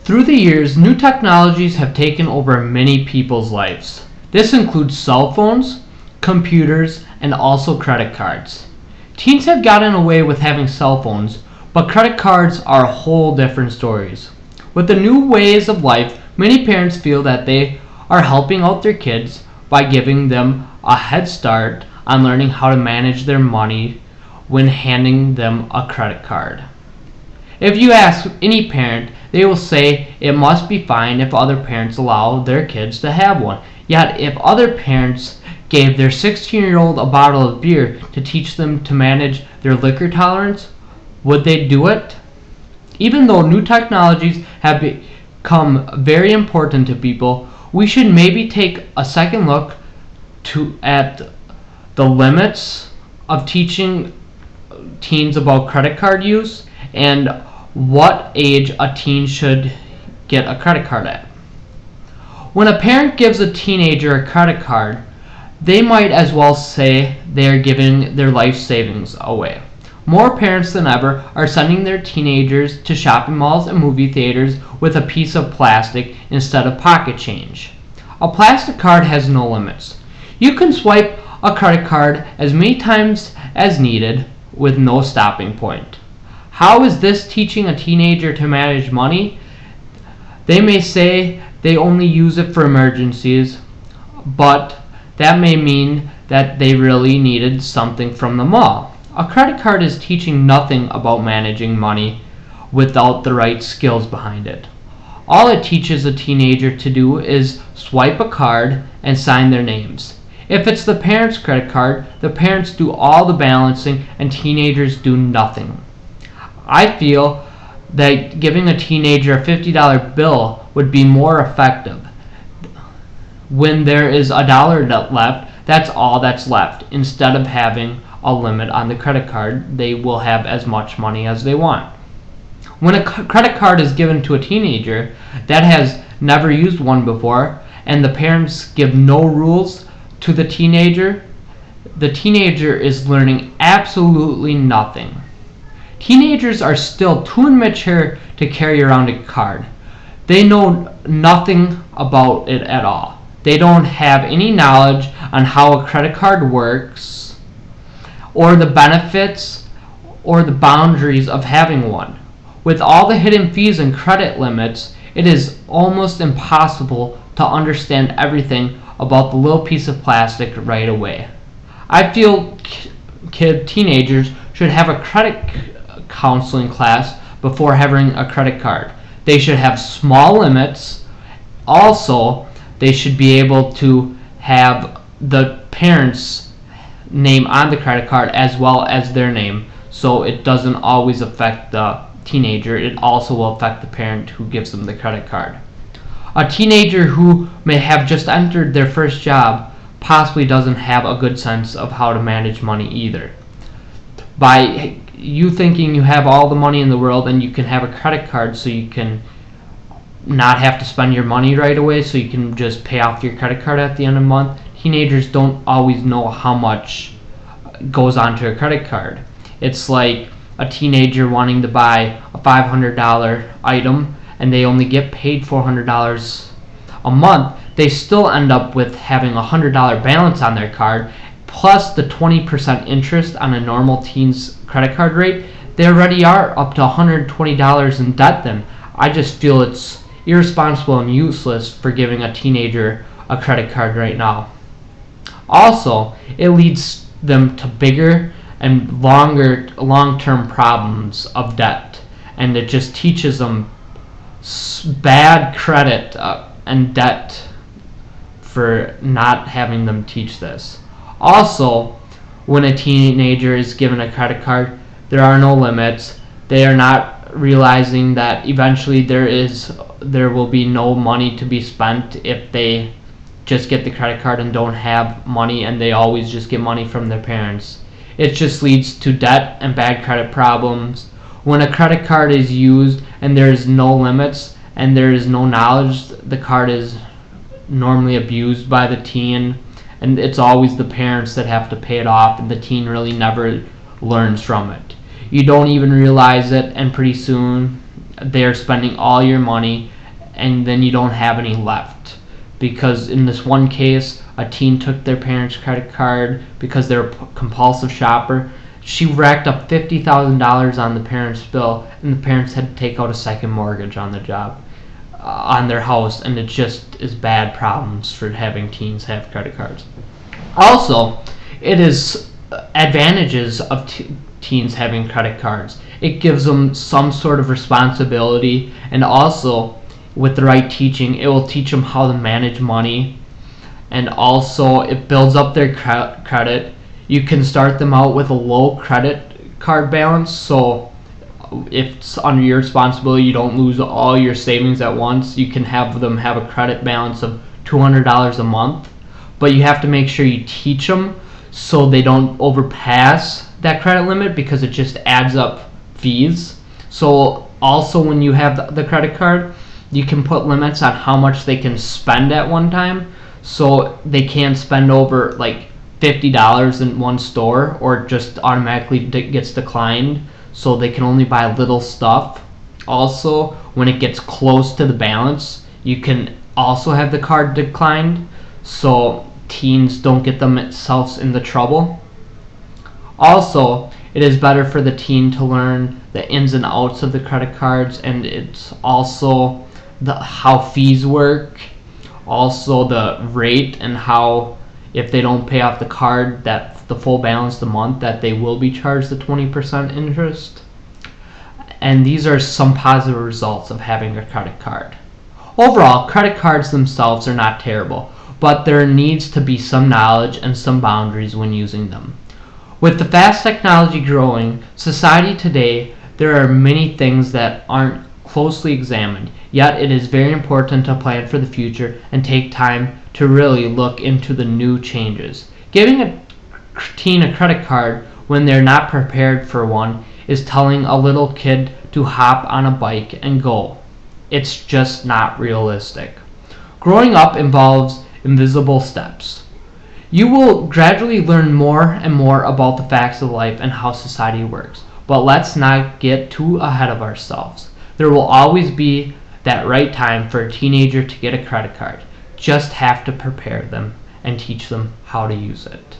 Through the years, new technologies have taken over many people's lives. This includes cell phones, computers, and also credit cards. Teens have gotten away with having cell phones, but credit cards are a whole different story. With the new ways of life, many parents feel that they are helping out their kids by giving them a head start on learning how to manage their money when handing them a credit card. If you ask any parent, they will say it must be fine if other parents allow their kids to have one. Yet if other parents gave their 16-year-old a bottle of beer to teach them to manage their liquor tolerance, would they do it? Even though new technologies have become very important to people, we should maybe take a second look at the limits of teaching teens about credit card use and what age a teen should get a credit card at. When a parent gives a teenager a credit card, they might as well say they are giving their life savings away. More parents than ever are sending their teenagers to shopping malls and movie theaters with a piece of plastic instead of pocket change. A plastic card has no limits. You can swipe a credit card as many times as needed with no stopping point. How is this teaching a teenager to manage money? They may say they only use it for emergencies, but that may mean that they really needed something from the mall. A credit card is teaching nothing about managing money without the right skills behind it. All it teaches a teenager to do is swipe a card and sign their names. If it's the parents' credit card, the parents do all the balancing and teenagers do nothing. I feel that giving a teenager a $50 bill would be more effective. When there is $1 left, that's all that's left. Instead of having a limit on the credit card, they will have as much money as they want. When a credit card is given to a teenager that has never used one before, and the parents give no rules to the teenager is learning absolutely nothing. Teenagers are still too immature to carry around a card. They know nothing about it at all. They don't have any knowledge on how a credit card works, or the benefits, or the boundaries of having one. With all the hidden fees and credit limits, it is almost impossible to understand everything about the little piece of plastic right away. I feel teenagers should have a credit counseling class before having a credit card. They should have small limits. Also, they should be able to have the parents' name on the credit card as well as their name, so it doesn't always affect the teenager. It also will affect the parent who gives them the credit card. A teenager who may have just entered their first job possibly doesn't have a good sense of how to manage money either. By you thinking you have all the money in the world and you can have a credit card so you can not have to spend your money right away, so you can just pay off your credit card at the end of the month, teenagers don't always know how much goes onto a credit card. It's like a teenager wanting to buy a $500 item and they only get paid $400 a month. They still end up with having a $100 balance on their card plus the 20% interest on a normal teen's credit card rate. They already are up to $120 in debt then. I just feel it's irresponsible and useless for giving a teenager a credit card right now. Also, it leads them to bigger and long-term problems of debt, and it just teaches them bad credit and debt for not having them teach this. Also, when a teenager is given a credit card, there are no limits. They are not realizing that eventually there will be no money to be spent if they just get the credit card and don't have money, and they always just get money from their parents. It just leads to debt and bad credit problems. When a credit card is used and there is no limits and there is no knowledge, the card is normally abused by the teen, and it's always the parents that have to pay it off, and the teen really never learns from it. You don't even realize it, and pretty soon they're spending all your money and then you don't have any left. Because in this one case, a teen took their parents' credit card because they're a compulsive shopper. She racked up $50,000 on the parents' bill, and the parents had to take out a second mortgage on the job, on their house, and it just is bad problems for having teens have credit cards. Also, it is advantages of teens having credit cards. It gives them some sort of responsibility, and also with the right teaching, it will teach them how to manage money, and also it builds up their credit. You can start them out with a low credit card balance, so if it's under your responsibility, you don't lose all your savings at once. You can have them have a credit balance of $200 a month, but you have to make sure you teach them so they don't overpass that credit limit, because it just adds up fees. So also when you have the credit card, you can put limits on how much they can spend at one time, so they can't spend over like $50 in one store, or just automatically gets declined, so they can only buy little stuff. Also, when it gets close to the balance, you can also have the card declined, so teens don't get themselves into trouble. Also, it is better for the teen to learn the ins and outs of the credit cards, and it's also how fees work, also the rate, and how if they don't pay off the card that the full balance of the month, that they will be charged the 20% interest. And these are some positive results of having a credit card. Overall, credit cards themselves are not terrible, but there needs to be some knowledge and some boundaries when using them. With the fast technology growing society today, there are many things that aren't closely examined, yet it is very important to plan for the future and take time to really look into the new changes. Giving a teen a credit card when they're not prepared for one is telling a little kid to hop on a bike and go. It's just not realistic. Growing up involves invisible steps. You will gradually learn more and more about the facts of life and how society works, but let's not get too ahead of ourselves. There will always be that right time for a teenager to get a credit card. Just have to prepare them and teach them how to use it.